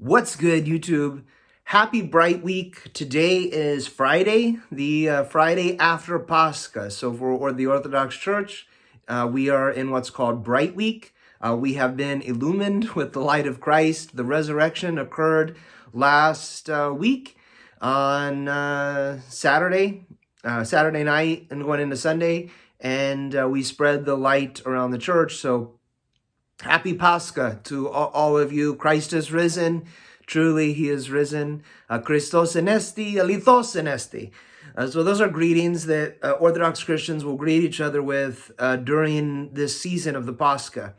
What's good, YouTube? Happy Bright Week. Today is Friday, the Friday after Pascha. So for the Orthodox Church, we are in what's called Bright Week. We have been illumined with the light of Christ. The resurrection occurred last week on Saturday night and going into Sunday, and we spread the light around the church. So happy Pascha to all of you. Christ is risen. Truly, he is risen. Christos anesti, alithos anesti. So those are greetings that Orthodox Christians will greet each other with during this season of the Pascha.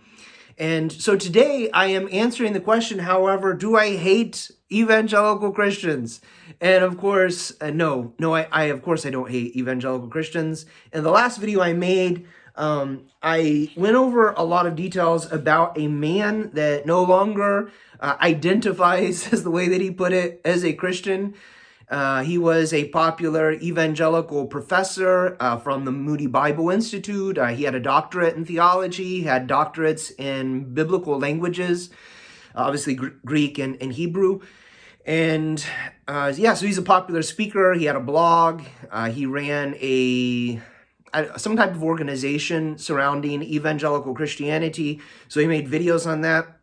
And so today I am answering the question, however, do I hate evangelical Christians? And of course, no, of course I don't hate evangelical Christians. In the last video I made, I went over a lot of details about a man that no longer identifies as the way that he put it as a Christian. He was a popular evangelical professor from the Moody Bible Institute. He had a doctorate in theology, had doctorates in biblical languages, obviously Greek and Hebrew. And so he's a popular speaker. He had a blog. He ran some type of organization surrounding evangelical Christianity. So he made videos on that.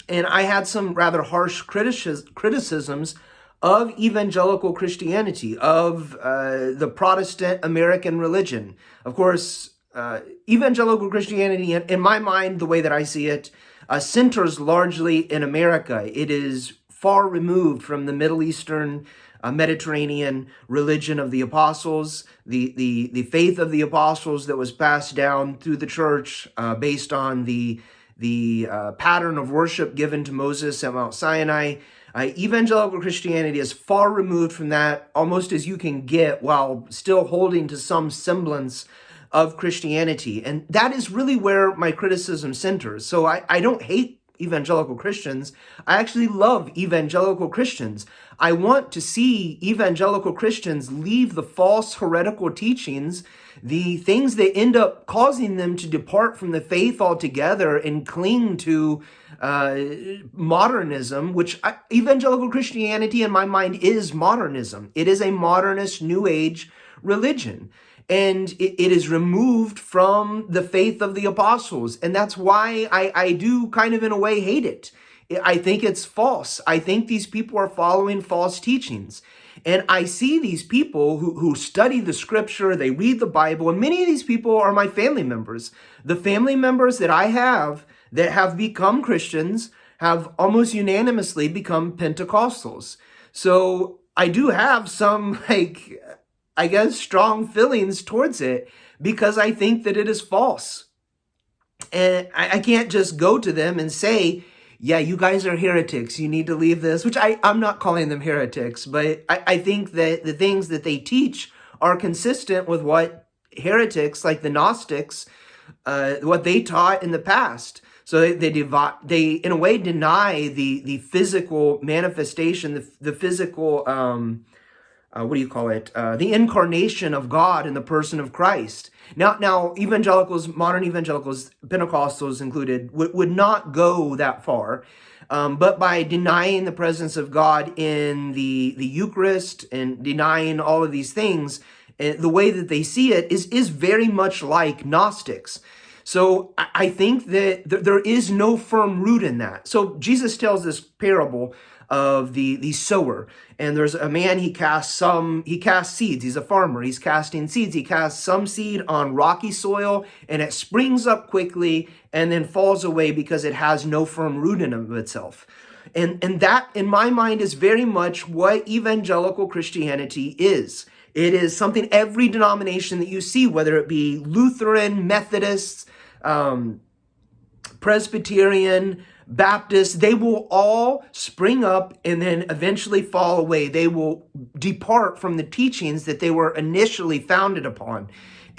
And I had some rather harsh criticisms of evangelical Christianity, of the Protestant American religion. Of course, evangelical Christianity, in my mind, the way that I see it, centers largely in America. It is far removed from the Middle Eastern, Mediterranean religion of the apostles, the faith of the apostles that was passed down through the church based on the pattern of worship given to Moses at Mount Sinai. Evangelical Christianity is far removed from that, almost as you can get, while still holding to some semblance of Christianity. And that is really where my criticism centers. So I don't hate evangelical Christians. I actually love evangelical Christians. I want to see evangelical Christians leave the false heretical teachings, the things that end up causing them to depart from the faith altogether and cling to modernism, which evangelical Christianity in my mind is modernism. It is a modernist New Age religion. And it is removed from the faith of the apostles. And that's why I do kind of in a way hate it. I think it's false. I think these people are following false teachings. And I see these people who study the scripture, they read the Bible, and many of these people are my family members. The family members that I have that have become Christians have almost unanimously become Pentecostals. So I do have some, strong feelings towards it because I think that it is false. And I can't just go to them and say, yeah, you guys are heretics. You need to leave this, which I'm not calling them heretics, but I think that the things that they teach are consistent with what heretics like the Gnostics, what they taught in the past. So they in a way deny the physical manifestation, the physical, the incarnation of God in the person of Christ. Now, evangelicals, modern evangelicals, Pentecostals included, would not go that far. But by denying the presence of God in the Eucharist and denying all of these things, the way that they see it is very much like Gnostics. So I think that there is no firm root in that. So Jesus tells this parable of the sower, and there's a man, he casts seeds. He's a farmer, he's casting seeds. He casts some seed on rocky soil, and it springs up quickly and then falls away because it has no firm root in of itself. And that, in my mind, is very much what evangelical Christianity is. It is something every denomination that you see, whether it be Lutheran, Methodists, Presbyterian, Baptists, they will all spring up and then eventually fall away. They will depart from the teachings that they were initially founded upon.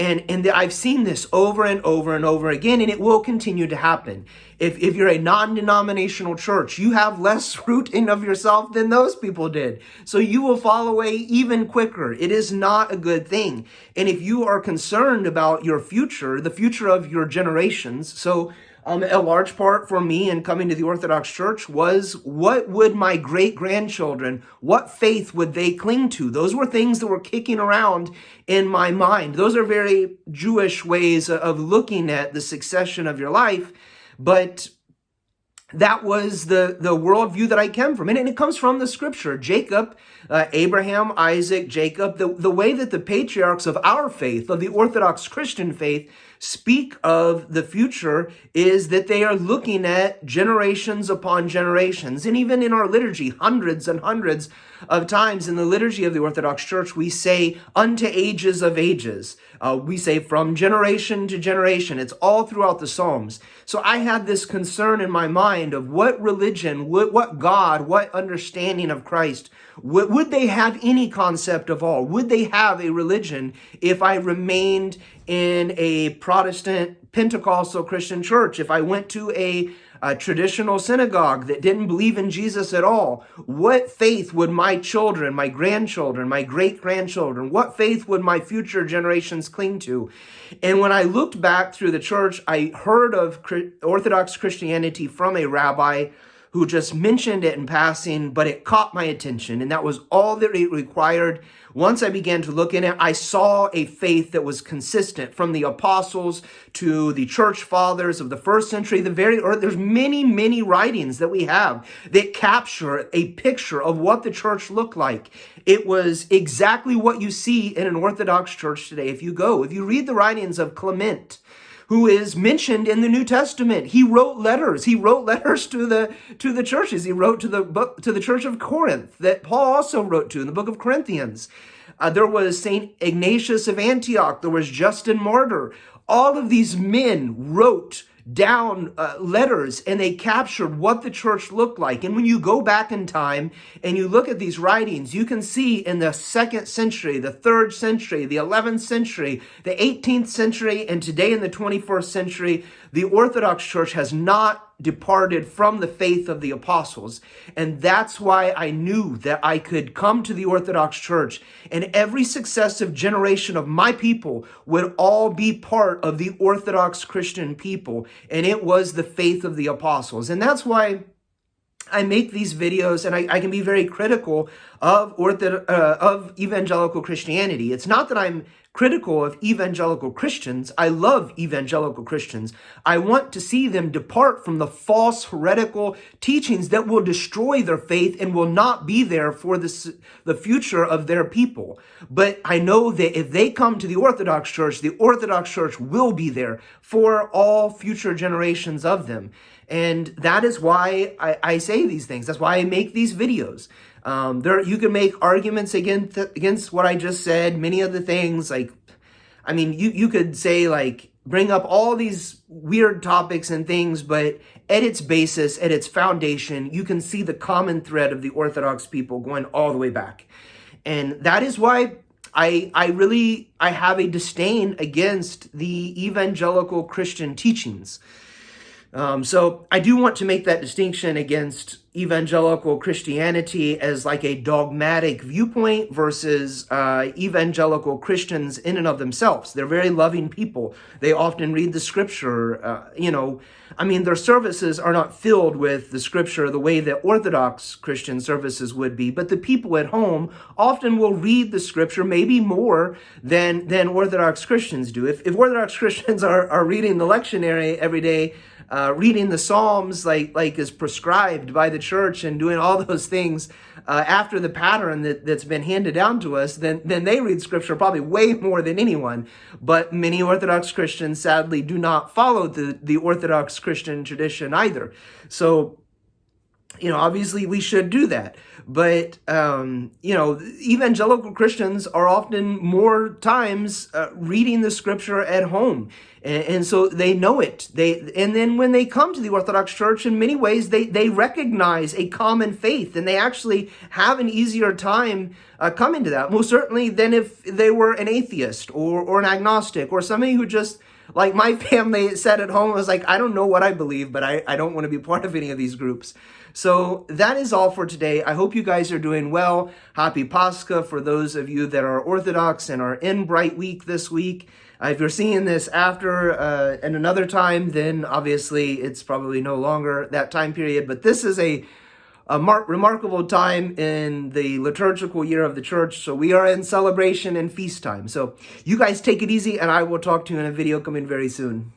And I've seen this over and over and over again, and it will continue to happen. If you're a non-denominational church, you have less root in of yourself than those people did. So you will fall away even quicker. It is not a good thing. And if you are concerned about your future, the future of your generations, so A large part for me in coming to the Orthodox Church was, what would my great-grandchildren, what faith would they cling to? Those were things that were kicking around in my mind. Those are very Jewish ways of looking at the succession of your life, but that was the worldview that I came from. And it comes from the scripture. Jacob, Abraham, Isaac, Jacob, the way that the patriarchs of our faith, of the Orthodox Christian faith, speak of the future is that they are looking at generations upon generations. And even in our liturgy, hundreds and hundreds of times in the liturgy of the Orthodox Church, we say unto ages of ages. We say from generation to generation. It's all throughout the Psalms. So I had this concern in my mind of what religion, what God, what understanding of Christ, would they have any concept of all? Would they have a religion if I remained in a Protestant Pentecostal Christian church? If I went to a traditional synagogue that didn't believe in Jesus at all, what faith would my children, my grandchildren, my great-grandchildren, what faith would my future generations cling to? And when I looked back through the church, I heard of Orthodox Christianity from a rabbi who just mentioned it in passing, but it caught my attention, and that was all that it required. Once I began to look in it, I saw a faith that was consistent from the apostles to the church fathers of the first century, there's many, many writings that we have that capture a picture of what the church looked like. It was exactly what you see in an Orthodox church today. If you read the writings of Clement, who is mentioned in the New Testament. He wrote letters. He wrote letters to the churches. He wrote to the church of Corinth that Paul also wrote to in the book of Corinthians. There was Saint Ignatius of Antioch. There was Justin Martyr. All of these men wrote down letters, and they captured what the church looked like. And when you go back in time and you look at these writings, you can see in the 2nd century, the 3rd century, the 11th century, the 18th century, and today in the 21st century, the Orthodox Church has not departed from the faith of the apostles. And that's why I knew that I could come to the Orthodox Church and every successive generation of my people would all be part of the Orthodox Christian people. And it was the faith of the apostles. And that's why I make these videos, and I can be very critical of evangelical Christianity. It's not that I'm critical of evangelical Christians. I love evangelical Christians. I want to see them depart from the false heretical teachings that will destroy their faith and will not be there for the future of their people. But I know that if they come to the Orthodox Church will be there for all future generations of them. And that is why I say these things. That's why I make these videos. You can make arguments against what I just said. Many of the things, you could say, bring up all these weird topics and things, but at its basis, at its foundation, you can see the common thread of the Orthodox people going all the way back. And that is why I have a disdain against the evangelical Christian teachings. So I do want to make that distinction against evangelical Christianity as like a dogmatic viewpoint versus evangelical Christians in and of themselves. They're very loving people. They often read the scripture. Their services are not filled with the scripture the way that Orthodox Christian services would be, but the people at home often will read the scripture maybe more than Orthodox Christians do. If Orthodox Christians are reading the lectionary every day, reading the Psalms like is prescribed by the church and doing all those things after the pattern that's been handed down to us, then they read scripture probably way more than anyone. But many Orthodox Christians sadly do not follow the Orthodox Christian tradition either. So, obviously we should do that. But, evangelical Christians are often more times reading the scripture at home. And so they know it. And then when they come to the Orthodox Church, in many ways, they recognize a common faith, and they actually have an easier time coming to that, most certainly than if they were an atheist or an agnostic or somebody who just, like my family said at home, was like, I don't know what I believe, but I don't want to be part of any of these groups. So that is all for today. I hope you guys are doing well. Happy Pascha for those of you that are Orthodox and are in Bright Week this week. If you're seeing this after in another time, then obviously it's probably no longer that time period. But this is a remarkable time in the liturgical year of the church. So we are in celebration and feast time. So you guys take it easy, and I will talk to you in a video coming very soon.